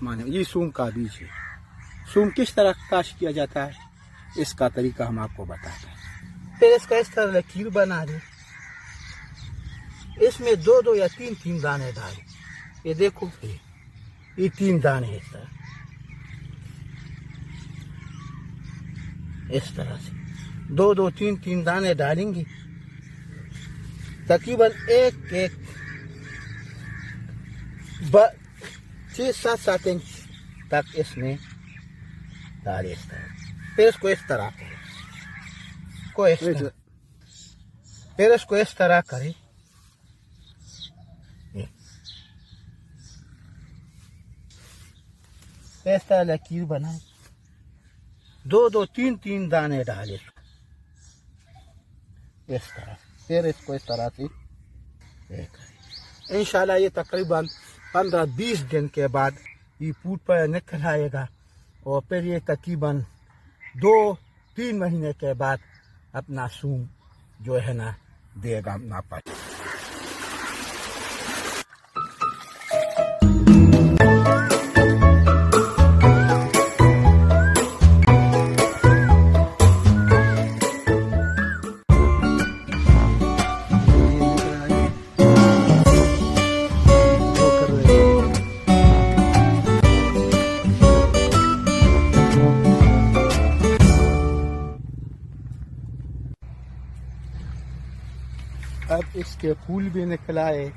बिस्मिल्लाहिर्रहमानिर्रहीम। ये सूम का बीज है। सूम किस तरह काश किया जाता है इसका तरीका हम आपको बताते हैं। फिर इसका इस तरह लकीर बना दें, इसमें दो दो या तीन तीन दाने डालें। ये देखो ये तीन दाने इस तरह से दो दो तीन तीन दाने डालेंगे। तकरीबन एक एक 6-7 इंच तक इसमें डाले इस तरह। फिर इसको इस तरह करें, फिर इसको इस तरह करें। इस तरह लकीर बनाए, दो दो तीन तीन दाने डाले इस तरह। फिर इसको इस तरह से इंशाल्लाह ये तकरीबन 15-20 दिन के बाद ये फूट पर निकल आएगा और फिर ये तकरीबन 2-3 महीने के बाद अपना सूम जो है ना देगा अपना पल। अब इसके फूल भी निकल आए।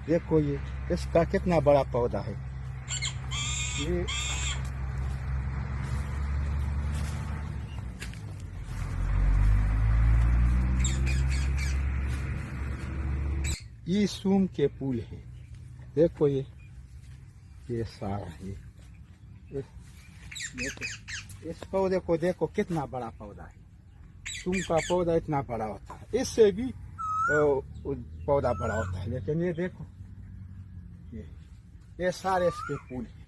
देखो ये इसका कितना बड़ा पौधा है। ये सूम के फूल है। देखो ये सारा है। देखो इस पौधे को देखो कितना बड़ा पौधा है। सूम का पौधा इतना बड़ा होता है, इससे भी पौधा बड़ा होता है। लेकिन ये देखो ये सारे इसके फूल हैं।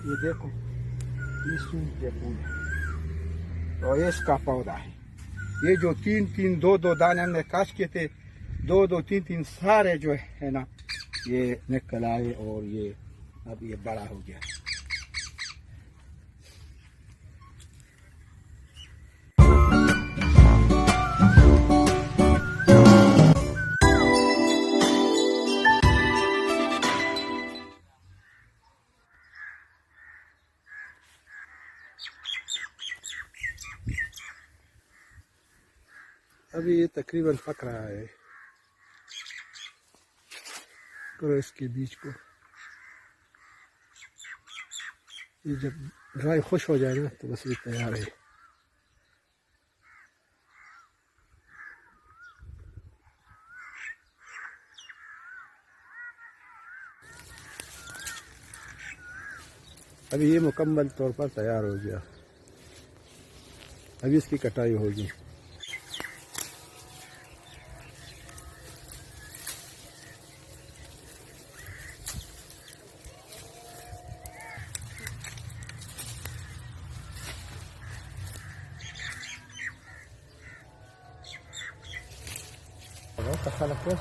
ये देखो ये सूम के फूल है और ये इसका पौधा है। ये जो तीन दो दाने हमने काश किए थे, दो तीन सारे जो है ना ये निकल आए और ये अब ये बड़ा हो गया। अभी ये तकरीबन पक रहा है। करो इसके बीज को, ये जब ड्राई खुश हो जाए ना तो बस ये तैयार है। अभी ये मुकम्मल तौर पर तैयार हो गया। अभी इसकी कटाई होगी। pasarla pues.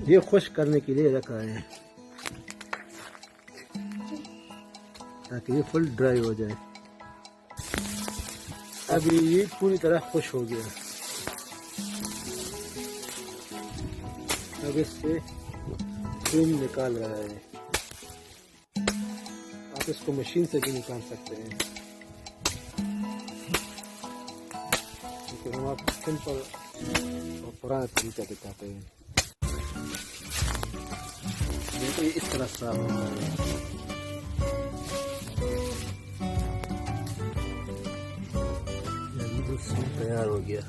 ये खुश करने के लिए रखा है ताकि ये फुल ड्राई हो जाए। अभी ये पूरी तरह खुश हो गया। अब इससे खून निकाल रहा है। आप इसको मशीन से भी निकाल सकते हैं, लेकिन हम आपको सिंपल और पुराना तरीका दिखाते हैं। देखो ये इस तरह साफ होता है। तैयार हो गया।